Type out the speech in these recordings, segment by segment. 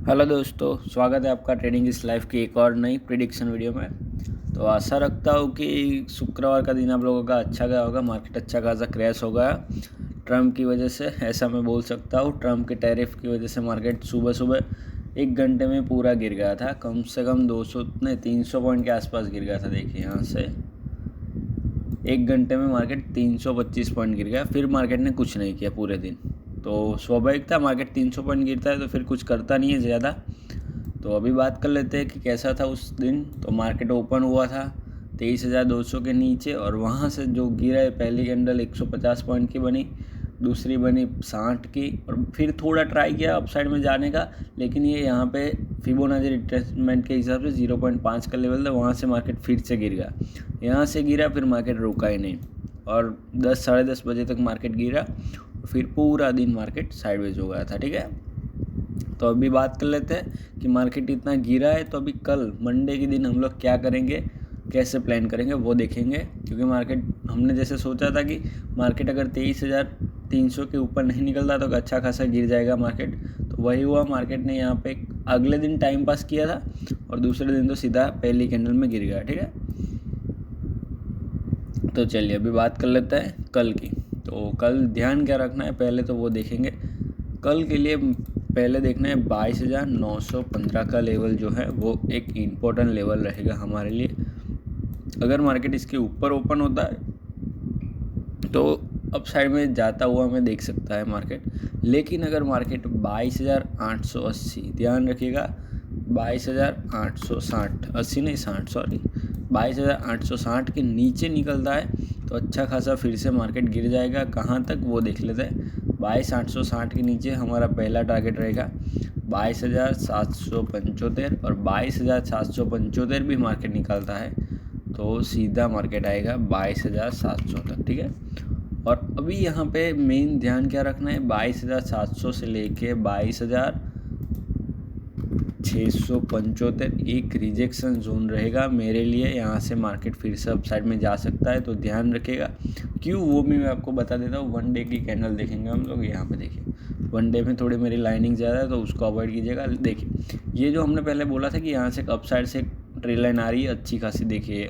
Hello दोस्तों, स्वागत है आपका ट्रेडिंग इस लाइफ की एक और नई प्रिडिक्शन वीडियो में। तो आशा रखता हूँ कि शुक्रवार का दिन आप लोगों का अच्छा गया होगा। मार्केट अच्छा खासा क्रैश हो गया ट्रम्प की वजह से, ऐसा मैं बोल सकता हूँ। ट्रम्प के टैरिफ की वजह से मार्केट सुबह सुबह 1 घंटे में पूरा गिर गया था। कम से कम 300 पॉइंट के आसपास गिर गया था। देखिए यहाँ से 1 घंटे में मार्केट 325 पॉइंट गिर गया। फिर मार्केट ने कुछ नहीं किया पूरे दिन। तो स्वाभाविक था, मार्केट 300 पॉइंट गिरता है तो फिर कुछ करता नहीं है ज़्यादा। तो अभी बात कर लेते हैं कि कैसा था उस दिन। तो मार्केट ओपन हुआ था 23,200 के नीचे, और वहाँ से जो गिरा है, पहली कैंडल 150 पॉइंट की बनी, दूसरी बनी 60 की, और फिर थोड़ा ट्राई किया अपसाइड में जाने का, लेकिन ये यहाँ पे फिबोनाची रिट्रेसमेंट के हिसाब से 0.5 का लेवल था, वहाँ से मार्केट फिर से गिर गया। यहाँ से गिरा, फिर मार्केट रुका ही नहीं, और 10 साढ़े 10 बजे तक मार्केट गिरा, फिर पूरा दिन मार्केट साइडवेज हो गया था। ठीक है, तो अभी बात कर लेते हैं कि मार्केट इतना गिरा है, तो अभी कल मंडे के दिन हम लोग क्या करेंगे, कैसे प्लान करेंगे वो देखेंगे। क्योंकि मार्केट हमने जैसे सोचा था कि मार्केट अगर 23,300 के ऊपर नहीं निकलता तो अच्छा खासा गिर जाएगा मार्केट, तो वही हुआ। मार्केट ने यहाँ पे अगले दिन टाइम पास किया था, और दूसरे दिन तो सीधा पहली कैंडल में गिर गया। ठीक है, तो चलिए अभी बात कर लेते हैं कल की। तो कल ध्यान क्या रखना है पहले तो वो देखेंगे। कल के लिए पहले देखना है 22,915 का लेवल जो है वो एक इम्पोर्टेंट लेवल रहेगा हमारे लिए। अगर मार्केट इसके ऊपर ओपन होता है तो अप साइड में जाता हुआ हमें देख सकता है मार्केट। लेकिन अगर मार्केट 22,880, ध्यान रखिएगा 22,860, 80 नहीं 60 सॉरी, 22,860 के नीचे निकलता है तो अच्छा खासा फिर से मार्केट गिर जाएगा। कहाँ तक वो देख लेते हैं। 22,860 के नीचे हमारा पहला टारगेट रहेगा 22,775, और 22,775 भी मार्केट निकलता है तो सीधा मार्केट आएगा 22,700 तक। ठीक है, और अभी यहाँ पे मेन ध्यान क्या रखना है, 22,700 से लेके 22,675 एक रिजेक्शन जोन रहेगा मेरे लिए। यहाँ से मार्केट फिर से अप साइड में जा सकता है, तो ध्यान रखिएगा। क्यों वो भी मैं आपको बता देता हूँ। 1 डे की कैंडल देखेंगे हम लोग। यहाँ पे देखिए 1 डे में थोड़ी मेरी लाइनिंग ज़्यादा है तो उसको अवॉइड कीजिएगा। देखिए ये जो हमने पहले बोला था कि यहाँ से अप साइड से ट्रेल लाइन आ रही है अच्छी खासी, देखिए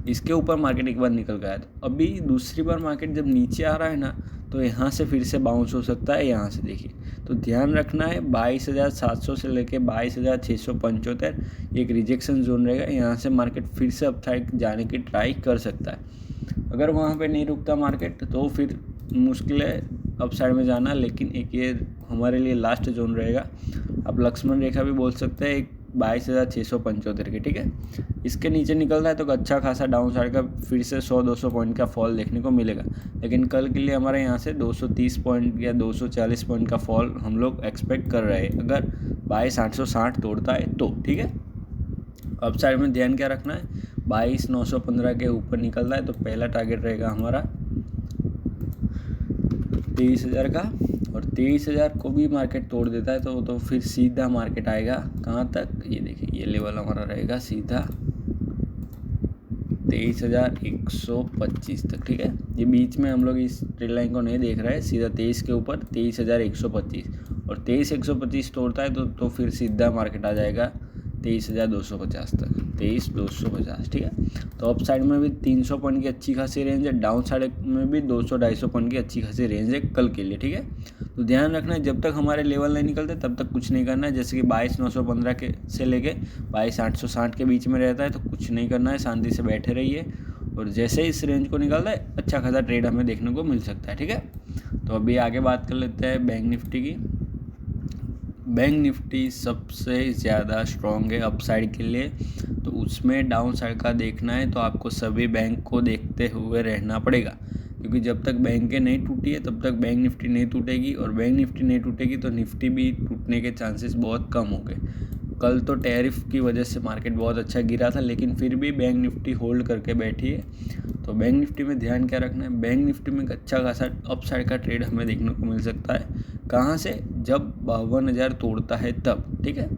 इसके ऊपर मार्केट एक बार निकल गया है। तो अभी दूसरी बार मार्केट जब नीचे आ रहा है ना, तो यहाँ से फिर से बाउंस हो सकता है। यहाँ से देखिए, तो ध्यान रखना है 22,700 से लेके 22,675 एक रिजेक्शन जोन रहेगा। यहाँ से मार्केट फिर से अप साइड जाने की ट्राई कर सकता है। अगर वहाँ पे नहीं रुकता मार्केट तो फिर मुश्किल है अप साइड में जाना। लेकिन एक ये हमारे लिए लास्ट जोन रहेगा, आप लक्ष्मण रेखा भी बोल सकते हैं, एक 22,675 की। ठीक है, इसके नीचे निकलता है तो अच्छा खासा डाउन साइड का फिर से 100-200 पॉइंट का फॉल देखने को मिलेगा। लेकिन कल के लिए हमारे यहाँ से 230 पॉइंट या 240 पॉइंट का फॉल हम लोग एक्सपेक्ट कर रहे हैं, अगर 22,860 तोड़ता है तो। ठीक है, अप साइड में ध्यान क्या रखना है, 22,915 के ऊपर निकलता है तो पहला टारगेट रहेगा हमारा 23,000 का, और 23,000 को भी मार्केट तोड़ देता है तो फिर सीधा मार्केट आएगा कहाँ तक, ये देखिए ये लेवल हमारा रहेगा सीधा 23,125 तक। ठीक है, ये बीच में हम लोग इस ट्रेल लाइन को नहीं देख रहे हैं, सीधा 23 के ऊपर 23,125, और 23,125 तोड़ता है तो फिर सीधा मार्केट आ जाएगा 23,250 तक, 23,250। ठीक है, तो अप साइड में भी 300 पॉइंट की अच्छी खासी रेंज है, डाउन साइड में भी 200-250 पॉइंट की अच्छी खासी रेंज है कल के लिए। ठीक है, तो ध्यान रखना है जब तक हमारे लेवल नहीं निकलते तब तक कुछ नहीं करना है। जैसे कि 22,915 के से लेके 22,860 के बीच में रहता है तो कुछ नहीं करना है, शांति से बैठे रहिए, और जैसे इस रेंज को निकलता है अच्छा खासा ट्रेड हमें देखने को मिल सकता है। ठीक है, तो अभी आगे बात कर लेते हैं बैंक निफ्टी की। बैंक निफ्टी सबसे ज़्यादा स्ट्रॉन्ग है अप साइड के लिए, तो उसमें डाउन साइड का देखना है तो आपको सभी बैंक को देखते हुए रहना पड़ेगा। क्योंकि जब तक बैंकें नहीं टूटी है तब तक बैंक निफ्टी नहीं टूटेगी, और बैंक निफ्टी नहीं टूटेगी तो निफ्टी भी टूटने के चांसेस बहुत कम हो गए। कल तो टैरिफ की वजह से मार्केट बहुत अच्छा गिरा था, लेकिन फिर भी बैंक निफ्टी होल्ड करके बैठी है। तो बैंक निफ्टी में ध्यान क्या रखना है, बैंक निफ्टी में अच्छा खासा अप साइड का ट्रेड हमें देखने को मिल सकता है। कहाँ से, जब 52,000 तोड़ता है तब। ठीक है,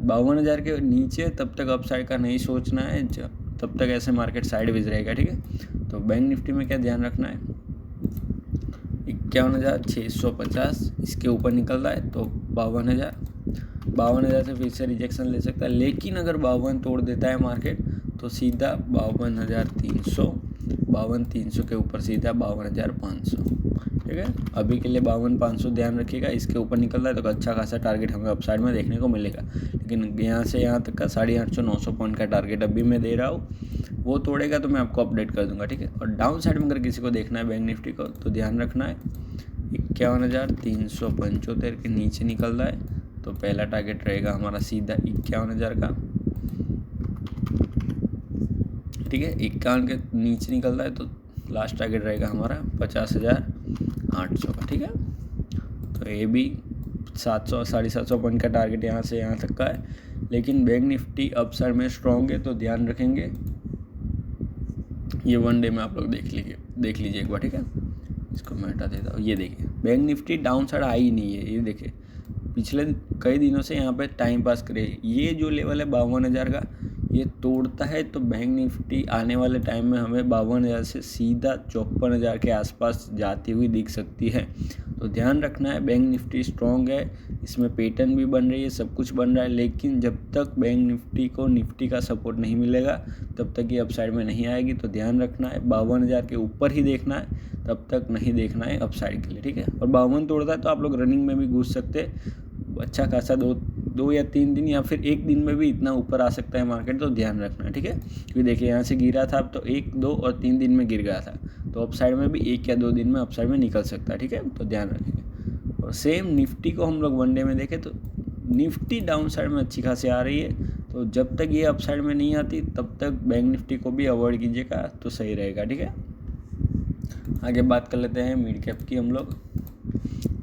52,000 के नीचे तब तक अप साइड का नहीं सोचना है, तब तक ऐसे मार्केट साइडवेज रहेगा। ठीक है, तो बैंक निफ्टी में क्या ध्यान रखना है, 51,650 इसके ऊपर निकल रहा है तो 52,000, 52,000 से फिर से रिजेक्शन ले सकता है, लेकिन अगर 52 तोड़ देता है मार्केट तो सीधा 52,300, 52,300 के ऊपर सीधा 52,500। ठीक है, अभी के लिए 52,500 ध्यान रखिएगा। इसके ऊपर निकल रहा है तो अच्छा खासा टारगेट हमें अपसाइड में देखने को मिलेगा, लेकिन यहाँ से यहाँ तक का 850-900 पॉइंट का टारगेट अभी मैं दे रहा हूँ, वो तोड़ेगा तो मैं आपको अपडेट कर दूंगा। ठीक है, और डाउन साइड में अगर किसी को देखना है बैंक निफ्टी को तो ध्यान रखना है 51,375 के नीचे निकल रहा है तो पहला टारगेट रहेगा हमारा सीधा 51,000 का। ठीक है, 51 के नीचे निकल रहा है तो लास्ट टारगेट रहेगा हमारा 50,800 का। ठीक है, तो ये भी 700 750 पॉइंट का टारगेट यहाँ से यहाँ तक का है, लेकिन बैंक निफ्टी अपसाइड में स्ट्रॉन्ग है तो ध्यान रखेंगे। ये वन डे में आप लोग देख लीजिए एक बार। ठीक है, इसको मैं हटा देता हूँ। ये देखिए बैंक निफ्टी डाउन साइड आई ही नहीं है, ये देखिए पिछले कई दिनों से यहाँ पे टाइम पास करे। ये जो लेवल है 52,000 का, ये तोड़ता है तो बैंक निफ्टी आने वाले टाइम में हमें 52,000 से सीधा 54,000 के आसपास जाती हुई दिख सकती है। तो ध्यान रखना है, बैंक निफ्टी स्ट्रॉन्ग है, इसमें पैटर्न भी बन रही है, सब कुछ बन रहा है, लेकिन जब तक बैंक निफ्टी को निफ्टी का सपोर्ट नहीं मिलेगा तब तक ये अपसाइड में नहीं आएगी। तो ध्यान रखना है 52,000 के ऊपर ही देखना है, तब तक नहीं देखना है अपसाइड के लिए। ठीक है, और 52 तोड़ता है तो आप लोग रनिंग में भी घुस सकते हैं, अच्छा खासा दो या 3 दिन या फिर एक दिन में भी इतना ऊपर आ सकता है मार्केट, तो ध्यान रखना है। ठीक है, क्योंकि देखिए यहाँ से गिरा था, अब तो 1, 2 और 3 दिन में गिर गया था, तो अपसाइड में भी 1 या 2 दिन में अपसाइड में निकल सकता है। ठीक है, तो ध्यान रखेंगे। और सेम निफ्टी को हम लोग वन डे में देखें तो निफ्टी डाउन साइड में अच्छी खासी आ रही है, तो जब तक ये अपसाइड में नहीं आती तब तक बैंक निफ्टी को भी अवॉइड कीजिएगा तो सही रहेगा। ठीक है, आगे बात कर लेते हैं मिड कैप की हम लोग।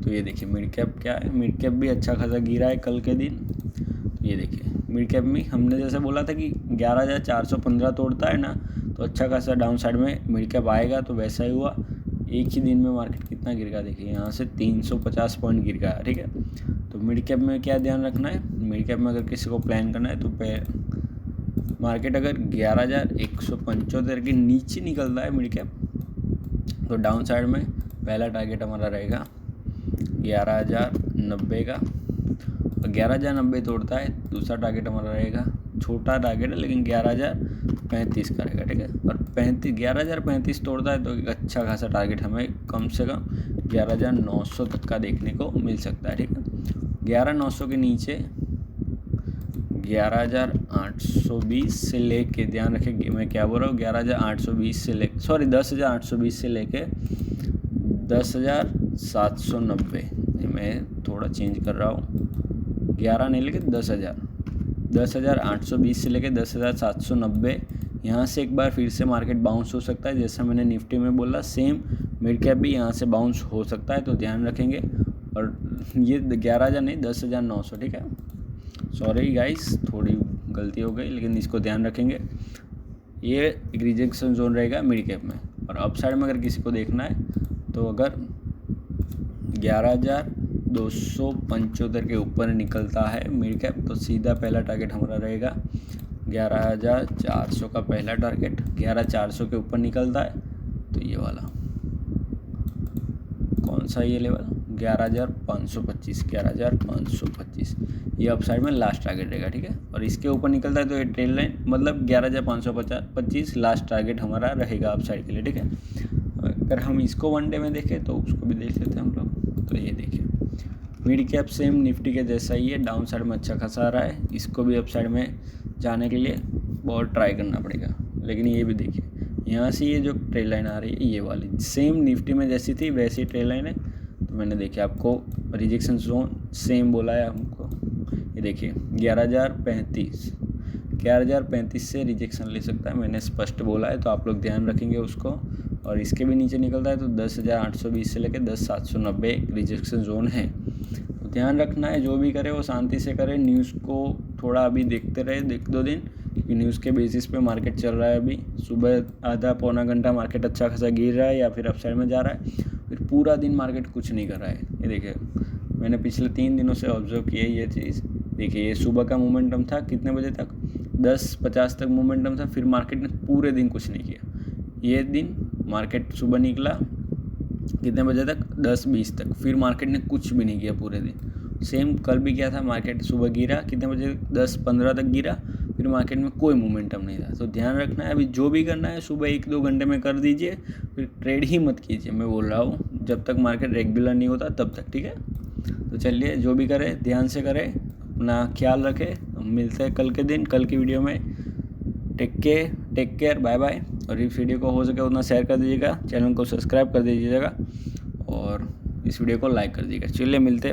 तो ये देखिए मिड कैप क्या है, मिड कैप भी अच्छा खासा गिरा है कल के दिन। तो ये देखिए मिड कैप में हमने जैसे बोला था कि 11,415 तोड़ता है ना तो अच्छा खासा डाउन साइड में मिड कैप आएगा, तो वैसा ही हुआ। एक ही दिन में मार्केट कितना गिर गया देखिए, यहाँ से 350 पॉइंट गिर गया। ठीक है, तो मिड कैप में क्या ध्यान रखना है, मिड कैप में अगर किसी को प्लान करना है तो मार्केट अगर 11,175 के नीचे निकल रहा है मिड कैप तो डाउन साइड में पहला टारगेट हमारा रहेगा 11,090 का, और 11,090 तोड़ता है दूसरा टारगेट हमारा रहेगा, छोटा टारगेट है लेकिन 11,035 का रहेगा। ठीक है, और 11,035 तोड़ता है तो एक अच्छा खासा टारगेट हमें कम से कम 11,900 तक का देखने को मिल सकता है। ठीक है, 11,900 के नीचे 11,820 से लेके, ध्यान रखें मैं क्या बोल रहा हूँ, 11,820 से ले 10,820 से लेके 10,790, मैं थोड़ा चेंज कर रहा हूँ, 11 नहीं लेके 10,820 से लेके 10,790। यहाँ से एक बार फिर से मार्केट बाउंस हो सकता है, जैसा मैंने निफ्टी में बोला सेम मिड कैप भी यहाँ से बाउंस हो सकता है, तो ध्यान रखेंगे। और ये 11,000 नहीं 10,900। ठीक है, सॉरी गाइस थोड़ी गलती हो गई, लेकिन इसको ध्यान रखेंगे। ये एक रिजेक्शन जोन रहेगा मिड कैप में। और अप साइड में अगर किसी को देखना है तो अगर 11,275 के ऊपर निकलता है मिड कैप तो सीधा पहला टारगेट हमारा रहेगा 11,400 का पहला टारगेट। 11,400 के ऊपर निकलता है तो ये वाला कौन सा ये लेवल 11,525 ये अपसाइड में लास्ट टारगेट रहेगा। ठीक है, और इसके ऊपर निकलता है तो ये ट्रेल लाइन मतलब 11,525 लास्ट टारगेट हमारा रहेगा अपसाइड के लिए। ठीक है, अगर हम इसको वन डे में देखें तो उसको भी देख लेते हैं हम लोग। तो ये देखिए मिड कैप सेम निफ्टी के जैसा ही है, डाउन साइड में अच्छा खासा आ रहा है, इसको भी अपसाइड में जाने के लिए बहुत ट्राई करना पड़ेगा। लेकिन ये भी देखिए यहाँ से ये जो ट्रेल लाइन आ रही है ये वाली सेम निफ्टी में जैसी थी वैसी ट्रेल लाइन है, तो मैंने देखिए आपको रिजेक्शन जोन सेम बोला है हमको। ये देखिए 11,035 से रिजेक्शन ले सकता है, मैंने स्पष्ट बोला है, तो आप लोग ध्यान रखेंगे उसको। और इसके भी नीचे निकलता है तो 10,820 से लेकर 10,790 रिजेक्शन जोन है, तो ध्यान रखना है। जो भी करे वो शांति से करे, न्यूज़ को थोड़ा अभी देखते रहे 1-2 दिन, क्योंकि न्यूज़ के बेसिस पे मार्केट चल रहा है। अभी सुबह आधा पौना घंटा मार्केट अच्छा खासा गिर रहा है या फिर अपसाइड में जा रहा है, फिर पूरा दिन मार्केट कुछ नहीं कर रहा है। ये देखिए मैंने पिछले 3 दिनों से ऑब्जर्व किया ये चीज़। देखिए ये सुबह का मोमेंटम था कितने बजे तक 10:50 तक मोमेंटम था, फिर मार्केट ने पूरे दिन कुछ नहीं किया। ये दिन मार्केट सुबह निकला कितने बजे तक 10:20 तक, फिर मार्केट ने कुछ भी नहीं किया पूरे दिन। सेम कल भी क्या था, मार्केट सुबह गिरा, कितने बजे, 10-15 तक गिरा, फिर मार्केट में कोई मोमेंटम नहीं था। तो ध्यान रखना है, अभी जो भी करना है सुबह 1-2 घंटे में कर दीजिए, फिर ट्रेड ही मत कीजिए, मैं बोल रहा हूँ, जब तक मार्केट रेगुलर नहीं होता तब तक, ठीक है। तो चलिए, जो भी करें ध्यान से करें, अपना ख्याल रखें। हम मिलते हैं कल के दिन, कल की वीडियो में। Take care, bye bye. और इस वीडियो को हो सके उतना शेयर कर दीजिएगा, चैनल को सब्सक्राइब कर दीजिएगा और इस वीडियो को लाइक कर दीजिएगा। चलिए मिलते हैं।